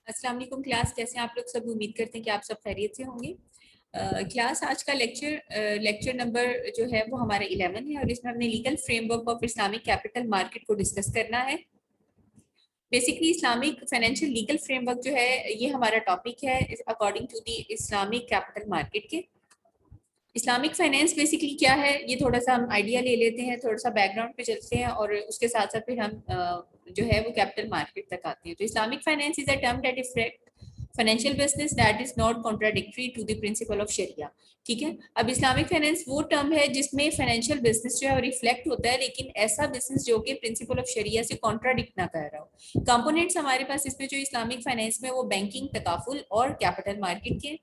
अस्सलाम वालेकुम क्लास, कैसे हैं आप लोग सब। उम्मीद करते हैं कि आप सब खैरियत से होंगे। क्लास आज का लेक्चर नंबर जो है वो हमारा 11 है और इसमें हमने legal framework of Islamic capital market को डिस्कस करना है। Basically Islamic financial legal framework जो है ये हमारा टॉपिक है according to the Islamic capital market के। इस्लामिक फाइनेंस बेसिकली क्या है, ये थोड़ा सा हम आइडिया ले लेते हैं, थोड़ा सा बैकग्राउंड पे चलते हैं और उसके साथ साथ फिर हम जो है वो कैपिटल मार्केट तक आते हैं। तो Islamic finance is a term that effect financial business that is not contradictory to the principle of शरिया। ठीक है, अब इस्लामिक फाइनेंस वो टर्म है जिसमें फाइनेंशियल बिजनेस जो है वो रिफ्लेक्ट होता है, लेकिन ऐसा बिजनेस जो कि प्रिंसिपल ऑफ शरिया से कॉन्ट्राडिक्ट ना कर रहा हो। कंपोनेंट्स हमारे पास इसमें जो इस्लामिक फाइनेंस में वो बैंकिंग, तकाफुल और कैपिटल मार्केट के।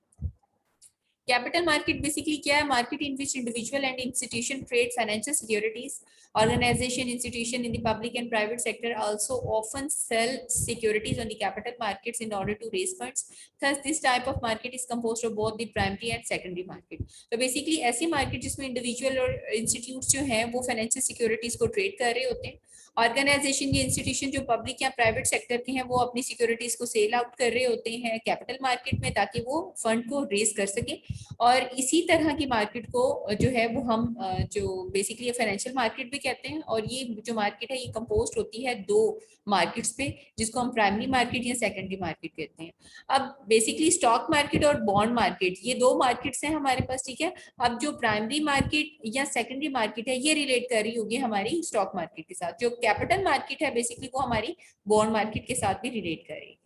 कैपिटल मार्केट बेसिकली क्या है? Market in which individual and institution trade financial securities. Organization, institution in the public and private sector also often sell securities on the capital markets in order to raise funds. Thus, this type of market is composed of both the primary and secondary market. तो basically ऐसी market जिसमें individual और institute जो है वो financial securities को trade कर रहे होते हैं। ऑर्गेनाइजेशन या इंस्टीट्यूशन जो पब्लिक या प्राइवेट सेक्टर के हैं वो अपनी सिक्योरिटीज को सेल आउट कर रहे होते हैं कैपिटल मार्केट में, ताकि वो फंड को रेज कर सके। और इसी तरह की मार्केट को जो है वो हम जो बेसिकली फाइनेंशियल मार्केट भी कहते हैं। और ये जो मार्केट है ये कंपोज होती है दो मार्केट्स पे, जिसको हम प्राइमरी मार्केट या सेकेंडरी मार्केट कहते हैं। अब बेसिकली स्टॉक मार्केट और बॉन्ड मार्केट ये दो मार्केट्स हैं हमारे पास। ठीक है, अब जो प्राइमरी मार्केट या सेकेंडरी मार्केट है ये रिलेट कर रही होगी हमारी स्टॉक मार्केट के साथ। जो कैपिटल मार्केट है बेसिकली वो हमारी बॉन्ड मार्केट के साथ भी रिलेट करेगी।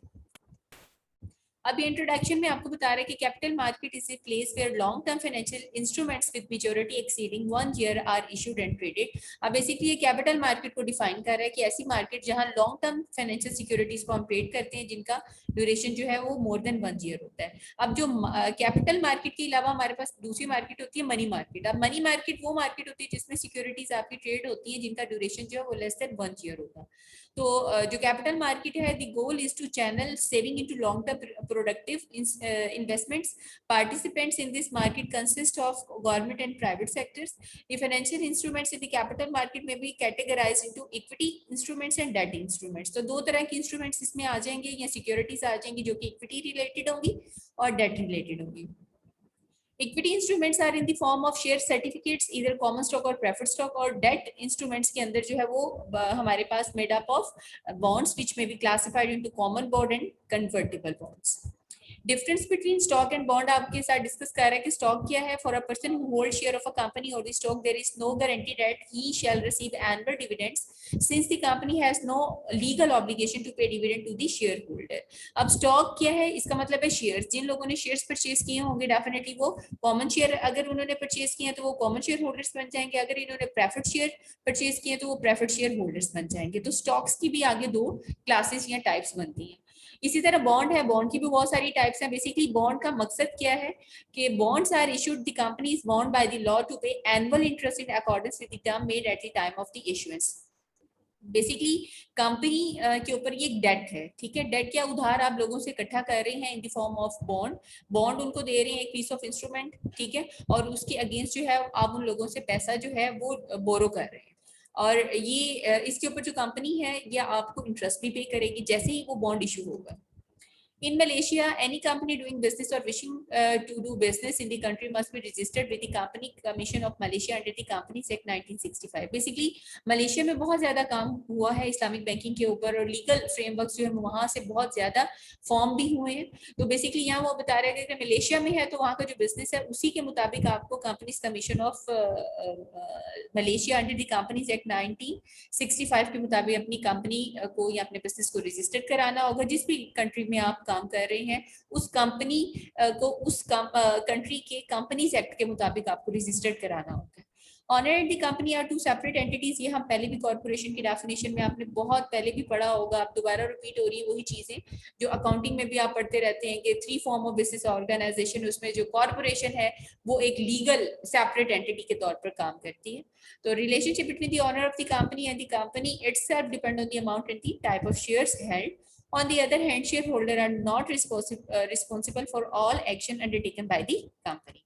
अभी इंट्रोडक्शन में आपको बता रहे हैं कि capital market is a place where long term financial instruments with maturity exceeding 1 year are issued and traded. अब बेसिकली ये कैपिटल मार्केट को डिफाइन कर रहा है कि ऐसी मार्केट जहां लॉन्ग टर्म फाइनेंशियल सिक्योरिटीज को हम ट्रेड करते हैं जिनका ड्यूरेशन जो है वो मोर देन 1 ईयर होता है। अब जो कैपिटल मार्केट के अलावा हमारे पास दूसरी मार्केट होती है मनी मार्केट। अब मनी मार्केट वो मार्केट होती है जिसमें सिक्योरिटीज आपकी ट्रेड होती है जिनका ड्यूरेशन जो है वो लेस देन 1 ईयर होगा। तो जो कैपिटल मार्केट है, the goal is to channel saving into long term productive investments. Participants in this market consist of government and private sectors. The financial instruments in the capital market may be categorized into equity instruments and debt instruments. तो दो तरह की instruments इसमें आ जाएंगे या securities आ जाएंगी जो कि equity related होंगी और debt related होंगी। Equity instruments are in the form of share certificates, इधर कॉमन स्टॉक और प्रेफर्ड स्टॉक। और डेट इंस्ट्रूमेंट्स के अंदर जो है वो हमारे पास made up of bonds which may be classified into common bond and convertible bonds. Difference between stock and bond आपके साथ डिस्कस कर रहा है कि स्टॉक क्या है। For a person who hold share of a company और the stock there is no guarantee that he shall receive annual dividends since the company has no legal obligation to pay dividend to the share holder. अब stock क्या है? इसका मतलब है shares. जिन लोगों ने shares purchase किए होंगे डेफिनेटली वो कॉमन शेयर अगर उन्होंने परचेज किए तो वो कॉमन शेयर होल्डर्स बन जाएंगे। अगर इन्होंने प्रेफर्ड शेयर परचेज किए तो वो प्रेफर्ड शेयर होल्डर्स बन जाएंगे। तो स्टॉक्स की भी आगे दो क्लासेस या टाइप्स बनती हैं। इसी तरह बॉन्ड है, बॉन्ड की भी बहुत सारी टाइप्स हैं। बेसिकली बॉन्ड का मकसद क्या है कि bonds are issued the company is bound by the law to pay annual interest in accordance with the term made at the time of the issuance. Basically company के ऊपर ये एक डेट है। ठीक है, डेट क्या उधार आप लोगों से इकट्ठा कर रहे हैं इन the form of bond. Bond उनको दे रहे हैं एक पीस ऑफ इंस्ट्रूमेंट। ठीक है, और उसके अगेंस्ट जो है आप उन लोगों से पैसा जो है वो बोरो कर रहे हैं और ये इसके ऊपर जो कंपनी है ये आपको इंटरेस्ट भी पे करेगी जैसे ही वो बॉन्ड इशू होगा। In Malaysia, any company doing business or wishing to do business in the country must be registered with the Company Commission of Malaysia under the Companies Act 1965. Basically, Malaysia में बहुत ज्यादा काम हुआ है Islamic banking के ऊपर और legal framework जो है वहां से बहुत ज्यादा फॉर्म भी हुए हैं। तो बेसिकली यहाँ वो बता रहे हैं कि मलेशिया में है तो वहाँ का जो बिजनेस है उसी के मुताबिक आपको companies commission of Malaysia under the companies act 1965 के मुताबिक अपनी कंपनी को या अपने बिजनेस को रजिस्टर्ड कराना होगा। जिस भी कंट्री में आप काम कर रहे हैं उस कंपनी को उस कंट्री के कंपनीज एक्ट के मुताबिक आपको रजिस्टर्ड कराना होता है। Owner and the company are two separate entities. ये हम पहले भी कॉर्पोरेशन की डेफिनेशन में आपने बहुत पहले भी पढ़ा होगा, आप दोबारा रिपीट हो रही है वही चीजें जो अकाउंटिंग में भी आप पढ़ते रहते हैं कि 3 फॉर्म ऑफ बिजनेस ऑर्गेनाइजेशन। उसमें जो कॉर्पोरेशन है वो एक लीगल सेपरेट एंटिटी के तौर पर काम करती है। तो relationship between the owner of the company and the company itself depend on the amount and the type of shares held. On the other hand, shareholders are not responsible for all action undertaken by the company.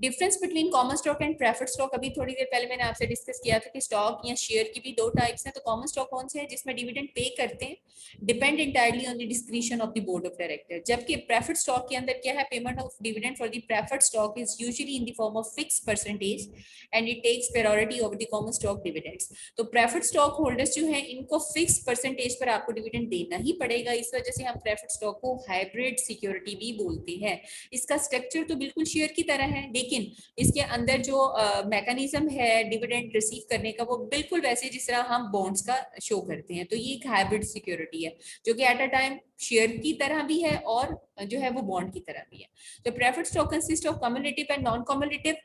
Difference between common stock and preferred stock, अभी थोड़ी देर पहले मैंने आपसे discuss किया था कि stock या share की भी दो टाइप्स हैं। तो कॉमन स्टॉक कौन से हैं? जिसमें डिविडेंड पे करते हैं, depend entirely on the discretion of the board of director. जबकि प्रेफर्ड स्टॉक के अंदर क्या है, payment of dividend for the preferred stock is usually in the form of fix percentage and it takes priority over the common stock dividends. तो preferred stock holders जो है इनको fix percentage पर आपको डिविडेंड देना ही पड़ेगा। इस वजह से हम प्रेफर्ड स्टॉक को हाइब्रिड सिक्योरिटी भी बोलते हैं। इसका स्ट्रक्चर तो बिल्कुल शेयर की तरह है, लेकिन इसके अंदर जो मैकेनिज्म है डिविडेंड रिसीव करने का वो बिल्कुल वैसे जिस तरह हम बॉन्ड्स का शो करते हैं। तो ये एक हाइब्रिड सिक्योरिटी है जो कि एट अ टाइम शेयर की तरह भी है और जो है वो बॉन्ड की तरह भी है। तो preferred stock consist of cumulative and non cumulative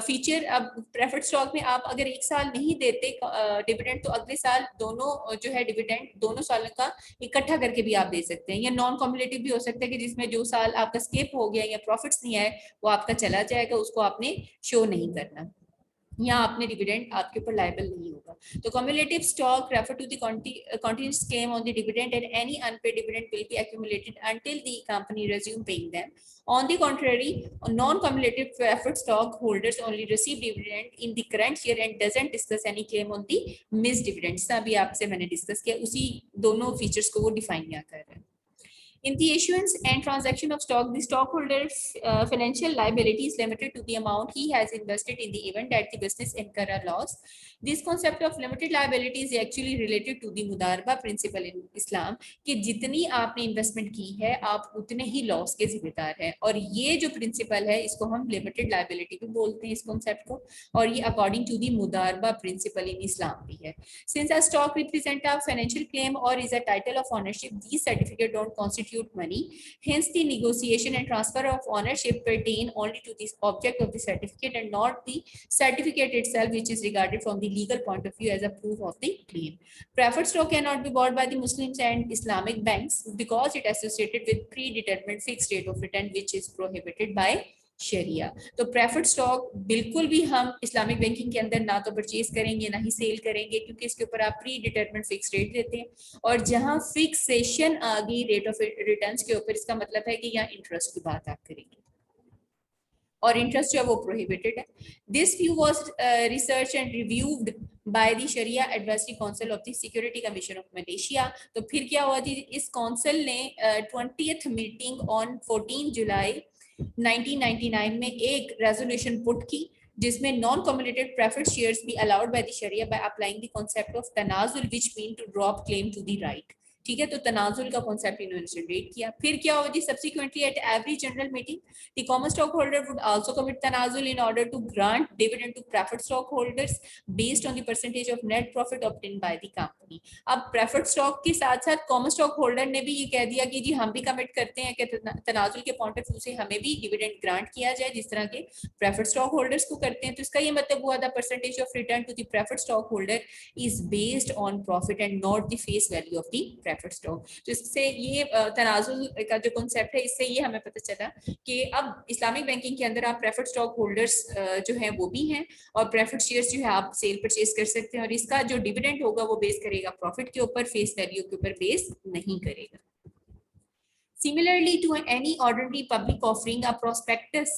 feature. अब प्रेफर्ड स्टॉक में आप अगर एक साल नहीं देते डिविडेंड तो अगले साल दोनों जो है डिविडेंड दोनों सालों का इकट्ठा करके भी आप दे सकते हैं। या नॉन कम्युलेटिव भी हो सकता है कि जिसमें जो साल आपका स्किप हो गया या प्रॉफिट्स नहीं आए वो आपका चला जाएगा, उसको आपने शो नहीं करना, या आपने डिविडेंड आपके ऊपर लायबल नहीं होगा। तो cumulative stock refer to the continuous claim on the dividend and any unpaid dividend will be accumulated until the company resume paying them. On the contrary, non-cumulative preferred stock holders only receive dividend in the current year and doesn't discuss any claim on the missed dividends। अभी आपसे मैंने discuss किया, उसी दोनों features को वो define यहाँ कर रहे हैं। In the issuance and transaction of stock, the stockholder's financial liability is limited to the amount he has invested in the event that the business incur a loss. This concept of limited liability is actually related to the मुदारबा principle in Islam कि जितनी आपने investment की है आप उतने ही loss के जिम्मेदार हैं। और ये जो प्रिंसिपल है इसको हम लिमिटेड लाइबिलिटी भी बोलते हैं इस कॉन्सेप्ट को, और ये अकॉर्डिंग टू दी मुदारबा प्रिंसिपल इन इस्लाम भी है। Since a stock represent a financial claim or is a title of ownership, these certificates don't constitute money. Hence, the negotiation and transfer of ownership pertain only to the object of the certificate and not the certificate itself, which is regarded from the legal point of view as a proof of the claim. Preferred stock cannot be bought by the Muslims and Islamic banks because it is associated with predetermined fixed rate of return, which is prohibited by शरिया। तो preferred stock बिल्कुल भी हम Islamic banking के अंदर ना तो purchase करेंगे ना ही सेल करेंगे, क्योंकि इसके ऊपर आप प्री डिटरमिनेड फिक्स रेट देते हैं। और जहां फिक्सेशन आ गई रेट ऑफ रिटर्न्स के ऊपर, इसका मतलब है कि यहाँ इंटरेस्ट की बात आप करेंगे और इंटरेस्ट जो है वो प्रोहिबिटेड है। This view was research and reviewed by the Shariah Advisory Council of the Security Commission of Malaysia. तो फिर क्या हुआ थी, इस काउंसिल ने 20th मीटिंग ऑन 14 जुलाई 1999 में एक रेजोल्यूशन पुट की जिसमें non cumulated preferred shares be allowed by the शरिया by applying the concept of तनाजुल which mean to drop claim to the right. ठीक है, तो तनाजुल का कॉन्सेप्ट इन्होंने जनरेट किया। फिर क्या हुआ जी, subsequently at every general meeting the common stock holder would also commit तनाजुल in order to grant dividend to preferred stock holders based on the percentage of net profit obtained by the company. अब preferred stock के साथ साथ common stock holder ने भी ये कह दिया कि जी हम भी कमिट करते हैं कि तनाजुल के पॉइंट ऑफ व्यू से हमें भी डिविडेंड ग्रांट किया जाए जिस तरह के प्रेफर्ड स्टॉक होल्डर्स को करते हैं। तो इसका ये मतलब हुआ the percentage of return to the preferred stock holder is based on profit and not the face value of the preferred stock. तो इससे ये तनाजुल का जो कॉन्सेप्ट है इससे ये हमें पता चला कि अब इस्लामिक बैंकिंग के अंदर आप प्रेफर्ड स्टॉक होल्डर्स जो है वो भी हैं और प्रेफर्ड शेयर्स जो है आप सेल परचेज कर सकते हैं, और इसका जो डिविडेंड होगा वो बेस करेगा प्रॉफिट के ऊपर, फेस वैल्यू के ऊपर बेस नहीं करेगा। Similarly to any ordinary public offering, a prospectus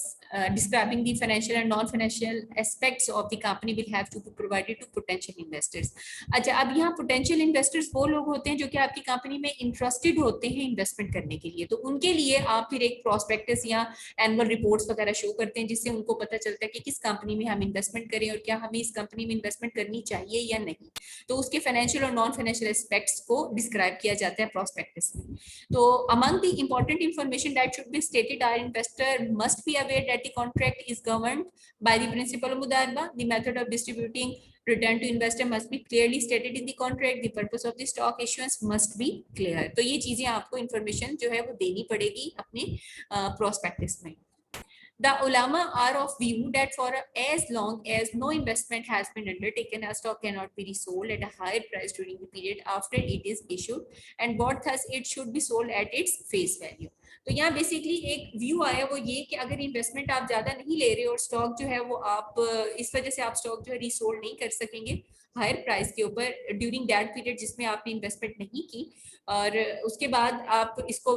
describing the financial and non-financial aspects of the company will have to be provided to potential investors. अच्छा, अब यहाँ potential investors वो लोग होते हैं जो कि आपकी कंपनी में इंटरेस्टेड होते हैं इन्वेस्टमेंट करने के लिए। तो उनके लिए आप फिर एक प्रोस्पेक्टस या एनुअल रिपोर्ट्स वगैरह शो करते हैं जिससे उनको पता चलता है कि किस कंपनी में हम इन्वेस्टमेंट करें और क्या हमें इस कंपनी में इन्वेस्टमेंट करनी चाहिए या नहीं। तो उसके फाइनेंशियल और नॉन फाइनेंशियल एस्पेक्ट्स को डिस्क्राइब किया जाता है प्रोस्पेक्टस में। तो among the important information that should be stated, our investor must be aware that the contract is governed by the principle of mudarba. The method of distributing return to investor must be clearly stated in the contract. The purpose of the stock issuance must be clear. तो ये चीजें आपको information जो है वो देनी पड़ेगी अपने prospectus में। The ulama are of view that for as long as no investment has been undertaken, a stock cannot be resold at a higher price during the period after it is issued, and bought thus it should be sold at its face value. तो यहाँ basically एक view आया वो ये कि अगर investment आप ज्यादा नहीं ले रहे और स्टॉक जो है वो आप इस वजह से आप स्टॉक जो है रिसोल्ड नहीं कर सकेंगे, हायर प्राइस के ऊपर ड्यूरिंग दैट पीरियड जिसमें आपने इन्वेस्टमेंट नहीं की, और उसके बाद आप इसको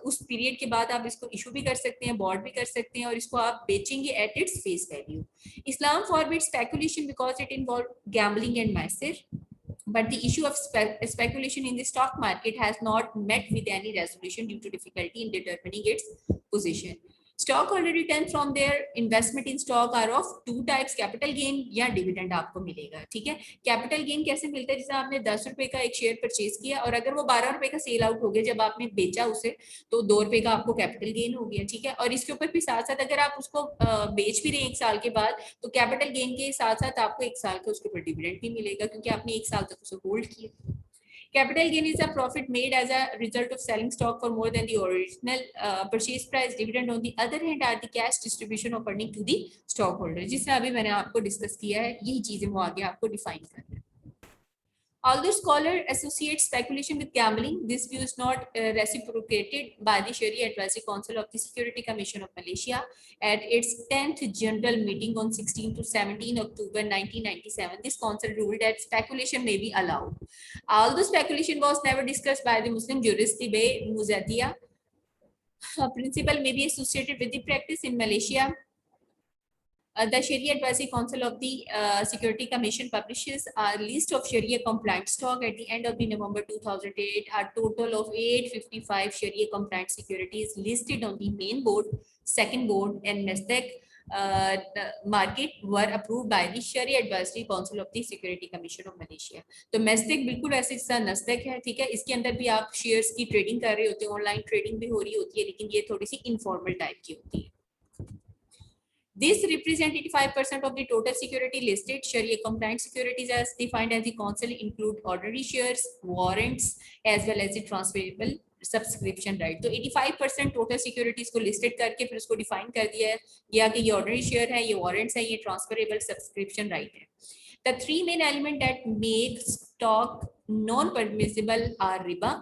उस पीरियड के बाद आप इसको इशू भी कर सकते हैं, बॉन्ड भी कर सकते हैं, और इसको आप बेचेंगे at its face value. Islam forbids speculation because it involves gambling and massir. But the issue of speculation in the stock market has not met with any resolution due to difficulty in determining its position. Stockholder return from their investment in stock are of two types, capital gain या dividend आपको मिलेगा. ठीक है, capital gain कैसे मिलता है? जैसे आपने 10 रुपए का एक शेयर परचेज किया और अगर वो 12 रुपए का सेल आउट हो गया जब आपने बेचा उसे, तो 2 रुपए का आपको कैपिटल गेन हो गया. ठीक है, और इसके ऊपर भी साथ साथ अगर आप उसको बेच भी रहे हैं 1 साल के बाद, तो कैपिटल गेन के साथ साथ आपको 1 साल का उसके ऊपर डिविडेंड भी मिलेगा क्योंकि आपने 1 साल तक उसे होल्ड किया. Capital gain is a profit made as a result of selling stock for more than the original purchase price. Dividend on the other hand are the cash distribution of earning to the stockholder. जिससे अभी मैंने आपको discuss किया है, यही चीजें वो आगे आपको डिफाइन करना है. Although scholars associate speculation with gambling, this view is not reciprocated by the Sharia Advisory Council of the Security Commission of Malaysia at its 10th General Meeting on 16 to 17 October 1997. This council ruled that speculation may be allowed. Although speculation was never discussed by the Muslim jurist Ibn Muzadiya, a principle may be associated with the practice in Malaysia. The Sharia Advisory Council of the Security Commission publishes a list of Sharia compliant stock at the end of the November 2008. A total of 855 Sharia compliant securities listed on the main board, second board, and Nasdaq market were approved by the Sharia Advisory Council of the Security Commission of Malaysia. तो Nasdaq बिल्कुल ऐसे जैसा Nasdaq है, ठीक है, इसके अंदर भी आप शेयर्स की ट्रेडिंग कर रहे होते हैं, ऑनलाइन ट्रेडिंग भी हो रही होती है, लेकिन ये थोड़ी सी इनफॉर्मल टाइप की होती है. This represents 85% of the total security listed. Sharia compliant securities as defined as the council include ordinary shares, warrants, as well as the transferable subscription right. तो 85% टोटल सिक्योरिटीज को लिस्टेड करके फिर उसको define कर दिया है गया कि ये ऑर्डिनरी शेयर है, ये वारंट्स है, ये ट्रांसफरेबल सब्सक्रिप्शन राइट है. The three main elements that make stock non-permissible are riba,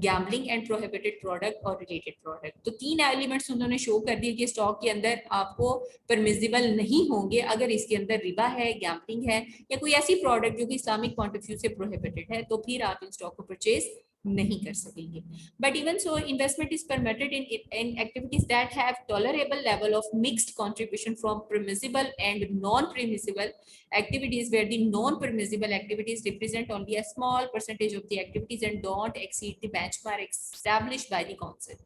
gambling and prohibited product और रिलेटेड प्रोडक्ट. तो 3 एलिमेंट्स उन्होंने शो कर दिए कि स्टॉक के अंदर आपको परमिसिबल नहीं होंगे अगर इसके अंदर रिबा है, गैम्बलिंग है, या कोई ऐसी प्रोडक्ट जो कि इस्लामिक पॉइंट ऑफ व्यू से प्रोहिबिटेड है, तो फिर आप इन स्टॉक को परचेज नहीं कर सकेंगे. But even so investment is permitted in activities that have tolerable level of mixed contribution from permissible and non permissible activities where the non-permissible activities represent only a small percentage of the activities and don't exceed the benchmark established by the council.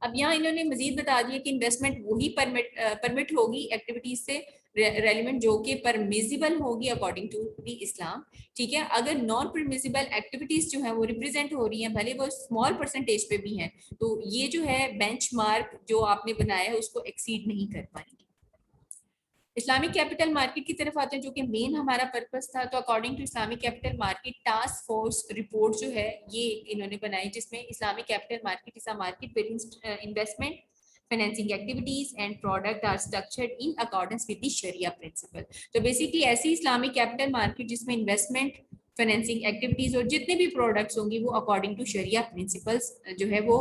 अब यहाँ इन्होंने मजीद बता दिया कि investment वही permit होगी activities से relevant जो कि परमिसिबल होगी अकॉर्डिंग टू दी इस्लाम. ठीक है, अगर नॉन परमिसिबल एक्टिविटीज जो है वो रिप्रेजेंट हो रही हैं, भले वो स्मॉल परसेंटेज पे भी हैं, तो ये जो है बेंचमार्क जो आपने बनाया है उसको एक्सीड नहीं कर पाएंगे. इस्लामिक कैपिटल मार्केट की तरफ आते हैं जो कि मेन हमारा पर्पस था. तो according to Islamic capital market task force report जो है ये इन्होंने बनाई, जिसमें Islamic capital market is a market where investment, financing activities and product are structured in accordance with the Shariah principle. तो बेसिकली ऐसी इस्लामिक कैपिटल मार्केट जिसमें investment, financing activities और जितने भी प्रोडक्ट्स होंगी वो अकॉर्डिंग टू शरिया प्रिंसिपल्स जो है वो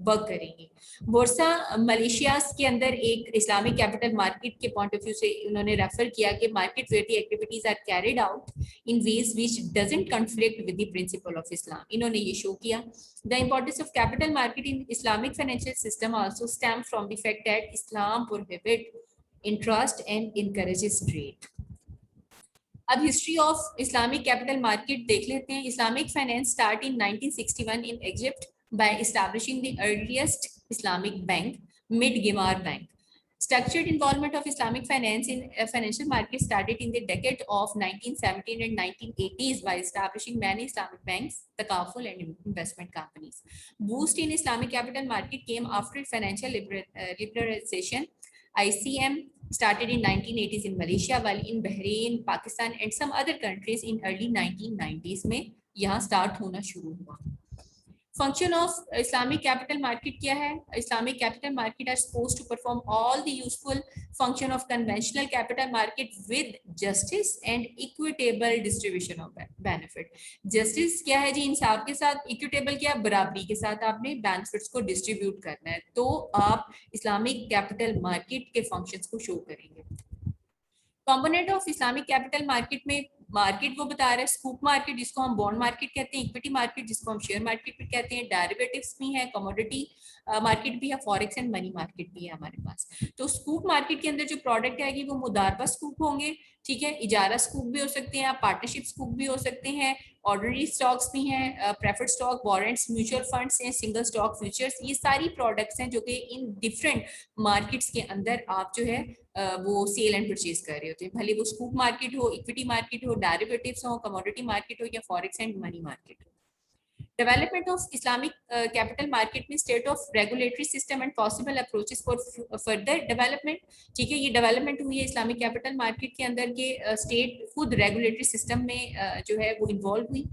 वर्क करेंगी. बोर्सा मलेशिया के अंदर एक इस्लामिक कैपिटल मार्केट के पॉइंट ऑफ व्यू से उन्होंने रेफर किया कि market where the activities are carried out in ways which doesn't conflict with the principle of Islam. इन्होंने ये शो किया. The importance of capital market in Islamic financial system also stem from the fact that Islam prohibit interest and encourages trade. अब history of Islamic capital market देख लेते हैं. Islamic finance start in 1961 in Egypt by establishing the earliest Islamic bank, Mid Gimar Bank. Structured involvement of Islamic finance in financial market started in the decade of 1970 and 1980s by establishing many Islamic banks, takaful and investment companies. Boost in Islamic capital market came after financial liberalization. ICM started in 1980s in Malaysia, while in Bahrain, Pakistan and some other countries in early 1990s में यहाँ start होना शुरू हुआ. Function of Islamic capital market क्या है? Islamic capital market are supposed to perform all the useful function of conventional capital market with justice and equitable distribution of benefit. Justice क्या है जी? इंसाफ के साथ. Equitable क्या? बराबरी के साथ आपने benefits को distribute करना है, तो आप Islamic capital market के functions को show करेंगे. Component of Islamic capital market में मार्केट वो बता रहा है, स्कूप मार्केट जिसको हम बॉन्ड मार्केट कहते हैं, इक्विटी मार्केट जिसको हम शेयर मार्केट भी कहते हैं, डेरिवेटिव्स भी है, कमोडिटी मार्केट भी है, फॉरेक्स एंड मनी मार्केट भी है हमारे पास। तो स्कूप मार्केट के अंदर जो प्रोडक्ट आएगी वो मुदारबा स्कूप होंगे, ठीक है, इजारा स्कूप भी हो सकते हैं, पार्टनरशिप स्कूप भी हो सकते हैं, ऑर्डिनरी स्टॉक्स भी हैं, preferred stock, warrants, mutual funds हैं, सिंगल स्टॉक फ्यूचर्स, ये सारी प्रोडक्ट्स हैं जो कि इन डिफरेंट मार्केट्स के अंदर आप जो है वो सेल एंड परचेज कर रहे होते हैं, भले वो स्कूप मार्केट हो, इक्विटी मार्केट हो, डेरिवेटिव्स हो, कमोडिटी मार्केट हो या फॉरेक्स एंड मनी मार्केट हो। Development of Islamic capital market में state of regulatory system and possible approaches for further development, ठीक है, ये डेवलपमेंट हुई है इस्लामिक कैपिटल मार्केट के अंदर के स्टेट खुद रेगुलेटरी सिस्टम में जो है वो इन्वॉल्व हुई।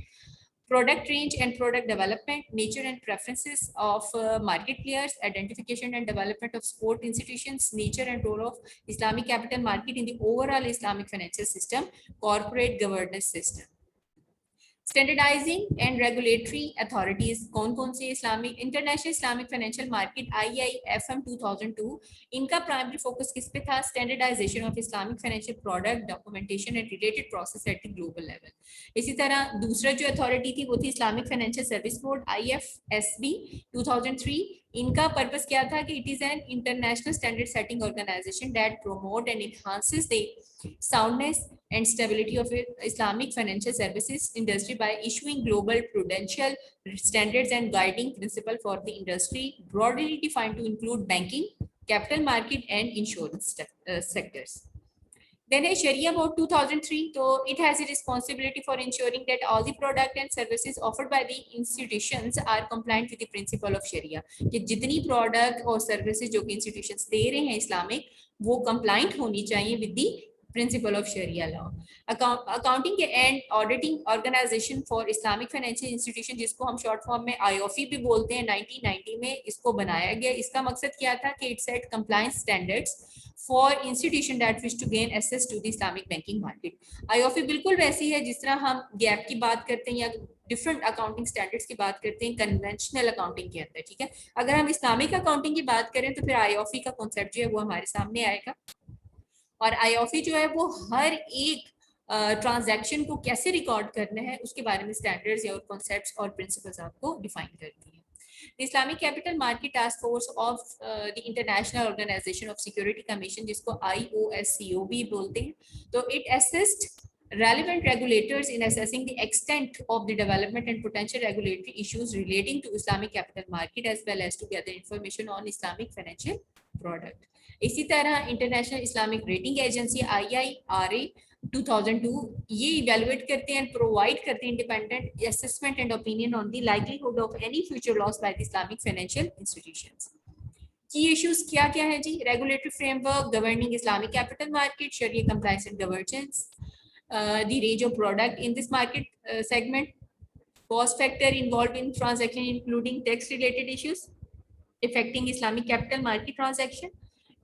Product range and product development, nature and preferences of market players, identification and development of support institutions, nature and role of Islamic capital market in the overall Islamic financial system, corporate governance system. Standardizing and regulatory authorities कौन कौन सी Islamic international Islamic financial market IIFM 2002, इनका primary focus किस पे था? Standardization of Islamic financial product, documentation and related process at the global level. इसी तरह दूसरा जो अथॉरिटी थी वो थी Islamic financial service board IFSB 2003, इनका पर्पस क्या था कि it is an international standard setting organization that promote and enhances the soundness and stability of Islamic financial services industry by issuing global prudential standards and guiding principle for the industry, broadly defined to include banking, capital market and insurance sectors. Then a Sharia Board 2003, so it has a responsibility for ensuring that all the product and services offered by the institutions are compliant with the principle of Sharia, कि जितनी product और services जो कि institutions दे रहे हैं Islamic वो compliant होनी चाहिए with the principle of Sharia law. Accounting and auditing organization for Islamic financial institution जिसको हम short form में IOFI भी बोलते हैं, 1990 में इसको बनाया गया। इसका मकसद क्या था कि it set compliance standards for institution that wish to gain access to the Islamic banking market. IOFI बिल्कुल वैसी है जिस तरह हम गैप की बात करते हैं या डिफरेंट अकाउंटिंग स्टैंडर्ड्स की बात करते हैं कन्वेंशनल अकाउंटिंग के अंदर, ठीक है। अगर हम इस्लामिक अकाउंटिंग की बात करें तो फिर IOFI का कॉन्सेप्ट जो है वो हमारे सामने आएगा, और IOFI जो है वो हर एक ट्रांजैक्शन को कैसे रिकॉर्ड करना है उसके बारे में स्टैंडर्ड्स या कॉन्सेप्ट्स और प्रिंसिपल्स आपको डिफाइन करती है। The Islamic Capital Market Task Force of the International Organization of Security Commission जिसको IOSCO भी बोलते हैं, तो it assists relevant regulators in assessing the extent of the development and potential regulatory issues relating to Islamic capital market as well as to gather information on Islamic financial product. इसी तरह international Islamic rating agency IIRA 2002 ये evaluate करते हैं, provide करते हैं independent assessment and opinion on the livelihood of any future loss by the Islamic financial institutions. Key issues क्या क्या है जी? Regulatory framework governing Islamic capital market, शरिया compliance and governance, the range of product in this market segment, cost factor involved in transaction including tax related issues affecting Islamic capital market transaction,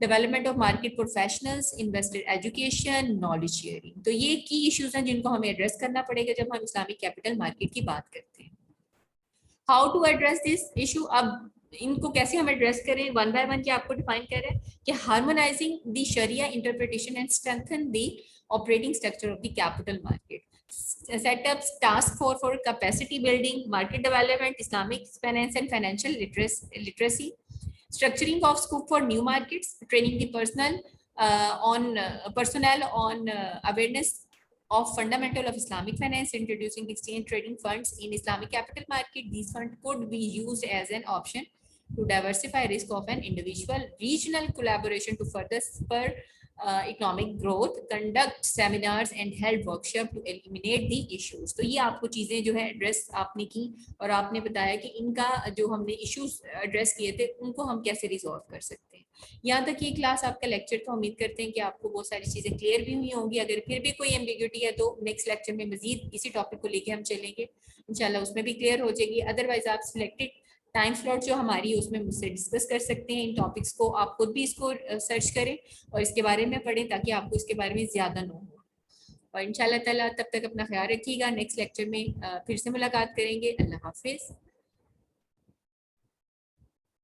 development of market professionals, investor education, knowledge sharing। तो ये की issues हैं जिनको हमें address करना पड़ेगा जब हम इस्लामिक कैपिटल मार्केट की बात करते हैं। How to address this issue, अब इनको कैसे हम एड्रेस करें, वन बाय वन क्या आपको डिफाइन कर रहे हैं कि harmonising the Shariah interpretation and strengthen the operating structure of the capital market, set up task force for capacity building, market development, Islamic finance and financial literacy, structuring of scope for new markets, training the personnel on awareness of fundamental of Islamic finance, introducing exchange trading funds in Islamic capital market. These funds could be used as an option to diversify risk of an individual, regional collaboration to further spur economic growth, conduct seminars and held workshop to eliminate the issues। तो ये आपको चीजें जो है address आपने की और आपने बताया कि इनका जो हमने इश्यूज एड्रेस किए थे उनको हम कैसे रिजॉल्व कर सकते हैं। यहाँ तक ये क्लास आपका लेक्चर तो उम्मीद करते हैं कि आपको बहुत सारी चीजें क्लियर भी हुई होंगी। अगर फिर भी कोई एम्बिग्यूटी है तो नेक्स्ट लेक्चर में मजीद इसी टॉपिक को लेके हम चलेंगे, इंशाल्लाह उसमें भी क्लियर हो जाएगी। अदरवाइज आप सिलेक्टेड टाइम स्लॉट जो हमारी उसमें मुझसे डिस्कस कर सकते हैं इन टॉपिक्स को, आप खुद भी इसको सर्च करें और इसके बारे में पढ़ें ताकि आपको इसके बारे में ज़्यादा नो हो। और इंशाल्लाह ताला तब तक अपना ख्याल रखिएगा, नेक्स्ट लेक्चर में फिर से मुलाकात करेंगे। अल्लाह हाफिज़।